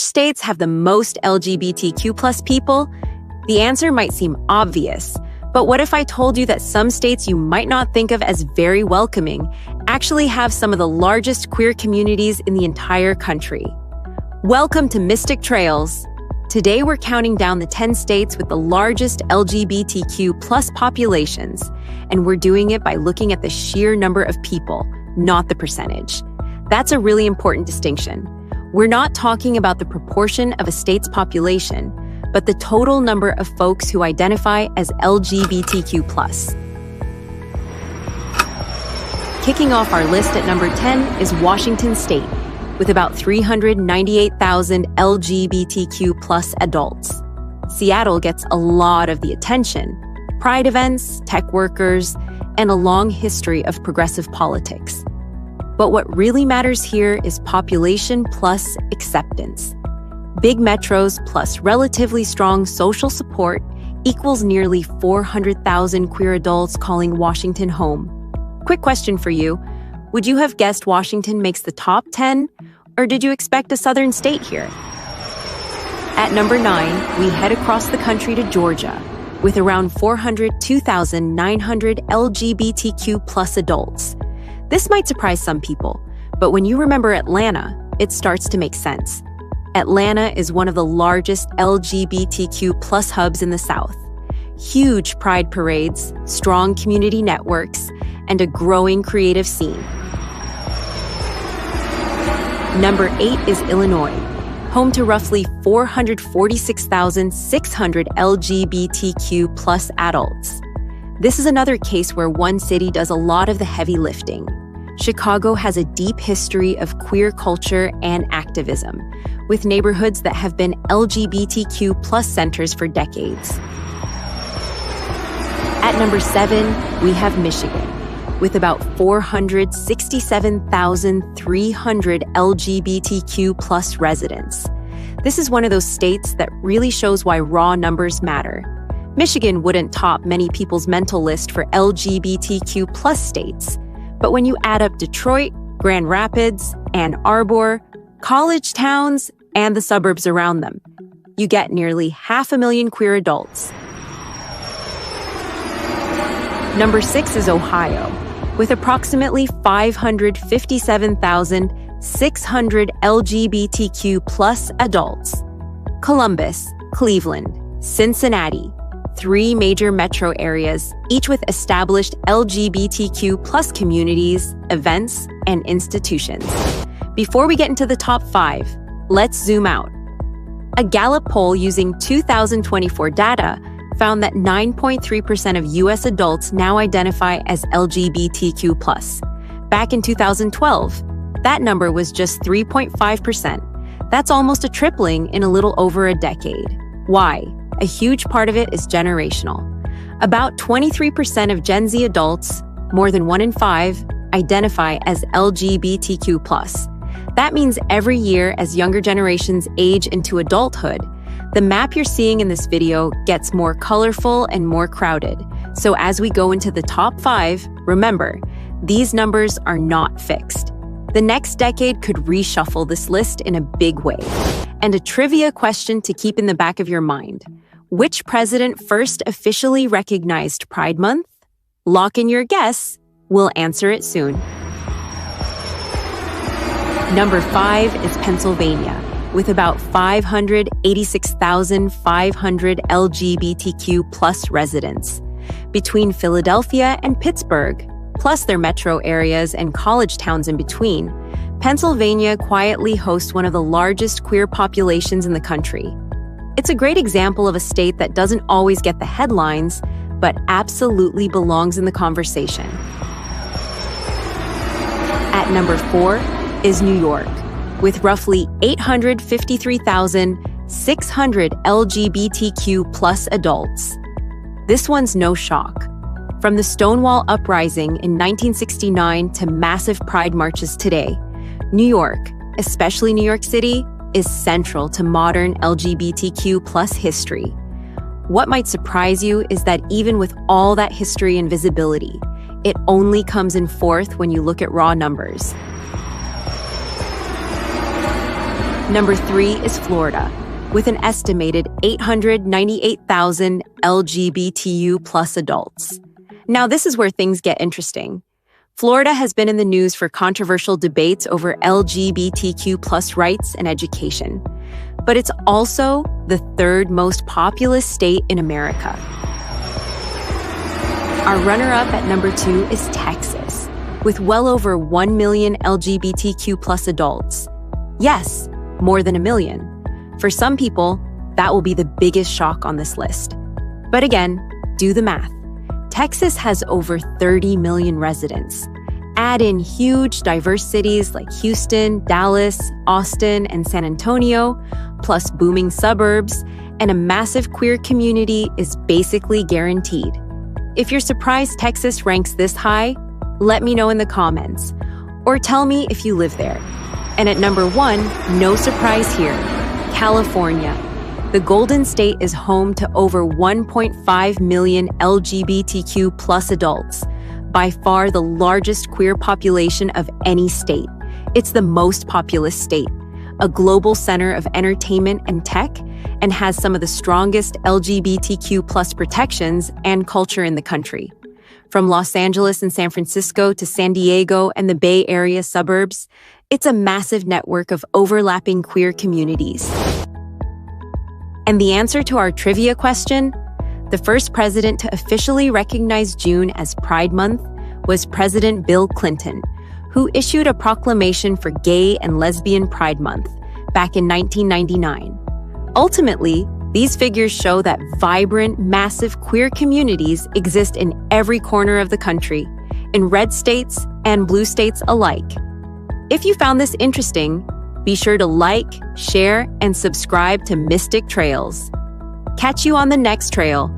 Which states have the most LGBTQ plus people? The answer might seem obvious, but what if I told you that some states you might not think of as very welcoming actually have some of the largest queer communities in the entire country? Welcome to Mystic Trails. Today we're counting down the 10 states with the largest LGBTQ plus populations, and we're doing it by looking at the sheer number of people, not the percentage. That's a really important distinction. We're not talking about the proportion of a state's population, but the total number of folks who identify as LGBTQ+. Kicking off our list at number 10 is Washington State, with about 398,000 LGBTQ+ adults. Seattle gets a lot of the attention: pride events, tech workers, and a long history of progressive politics. But what really matters here is population plus acceptance. Big metros plus relatively strong social support equals nearly 400,000 queer adults calling Washington home. Quick question for you. Would you have guessed Washington makes the top 10, or did you expect a southern state here? At number 9, we head across the country to Georgia, with around 402,900 LGBTQ+ adults. This might surprise some people, but when you remember Atlanta, it starts to make sense. Atlanta is one of the largest LGBTQ+ hubs in the South. Huge pride parades, strong community networks, and a growing creative scene. Number 8 is Illinois, home to roughly 446,600 LGBTQ+ adults. This is another case where one city does a lot of the heavy lifting. Chicago has a deep history of queer culture and activism, with neighborhoods that have been LGBTQ+ centers for decades. At number 7, we have Michigan, with about 467,300 LGBTQ+ residents. This is one of those states that really shows why raw numbers matter. Michigan wouldn't top many people's mental list for LGBTQ+ states. But when you add up Detroit, Grand Rapids, Ann Arbor, college towns, and the suburbs around them, you get nearly 500,000 queer adults. Number 6 is Ohio, with approximately 557,600 LGBTQ+ adults. Columbus, Cleveland, Cincinnati, 3 major metro areas, each with established LGBTQ+ communities, events, and institutions. Before we get into the top 5, let's zoom out. A Gallup poll using 2024 data found that 9.3% of U.S. adults now identify as LGBTQ+. Back in 2012, that number was just 3.5%. That's almost a tripling in a little over a decade. Why? A huge part of it is generational. About 23% of Gen Z adults, more than 1 in 5, identify as LGBTQ+. That means every year as younger generations age into adulthood, the map you're seeing in this video gets more colorful and more crowded. So as we go into the top 5, remember, these numbers are not fixed. The next decade could reshuffle this list in a big way. And a trivia question to keep in the back of your mind. Which president first officially recognized Pride Month? Lock in your guess. We'll answer it soon. Number 5 is Pennsylvania, with about 586,500 LGBTQ+ residents. Between Philadelphia and Pittsburgh, plus their metro areas and college towns in between, Pennsylvania quietly hosts one of the largest queer populations in the country. It's a great example of a state that doesn't always get the headlines, but absolutely belongs in the conversation. At number 4 is New York, with roughly 853,600 LGBTQ+ adults. This one's no shock. From the Stonewall Uprising in 1969 to massive pride marches today, New York, especially New York City, is central to modern LGBTQ+ history. What might surprise you is that even with all that history and visibility, it only comes in fourth when you look at raw numbers. Number 3 is Florida, with an estimated 898,000 LGBTQ plus adults. Now, this is where things get interesting. Florida has been in the news for controversial debates over LGBTQ plus rights and education. But it's also the third most populous state in America. Our runner-up at number 2 is Texas, with well over 1 million LGBTQ plus adults. Yes, more than a million. For some people, that will be the biggest shock on this list. But again, do the math. Texas has over 30 million residents. Add in huge, diverse cities like Houston, Dallas, Austin, and San Antonio, plus booming suburbs, and a massive queer community is basically guaranteed. If you're surprised Texas ranks this high, let me know in the comments, or tell me if you live there. And at number 1, no surprise here, California. The Golden State is home to over 1.5 million LGBTQ plus adults, by far the largest queer population of any state. It's the most populous state, a global center of entertainment and tech, and has some of the strongest LGBTQ plus protections and culture in the country. From Los Angeles and San Francisco to San Diego and the Bay Area suburbs, it's a massive network of overlapping queer communities. And the answer to our trivia question? The first president to officially recognize June as Pride Month was President Bill Clinton, who issued a proclamation for Gay and Lesbian Pride Month back in 1999. Ultimately, these figures show that vibrant, massive queer communities exist in every corner of the country, in red states and blue states alike. If you found this interesting, be sure to like, share, and subscribe to Mystic Trails. Catch you on the next trail.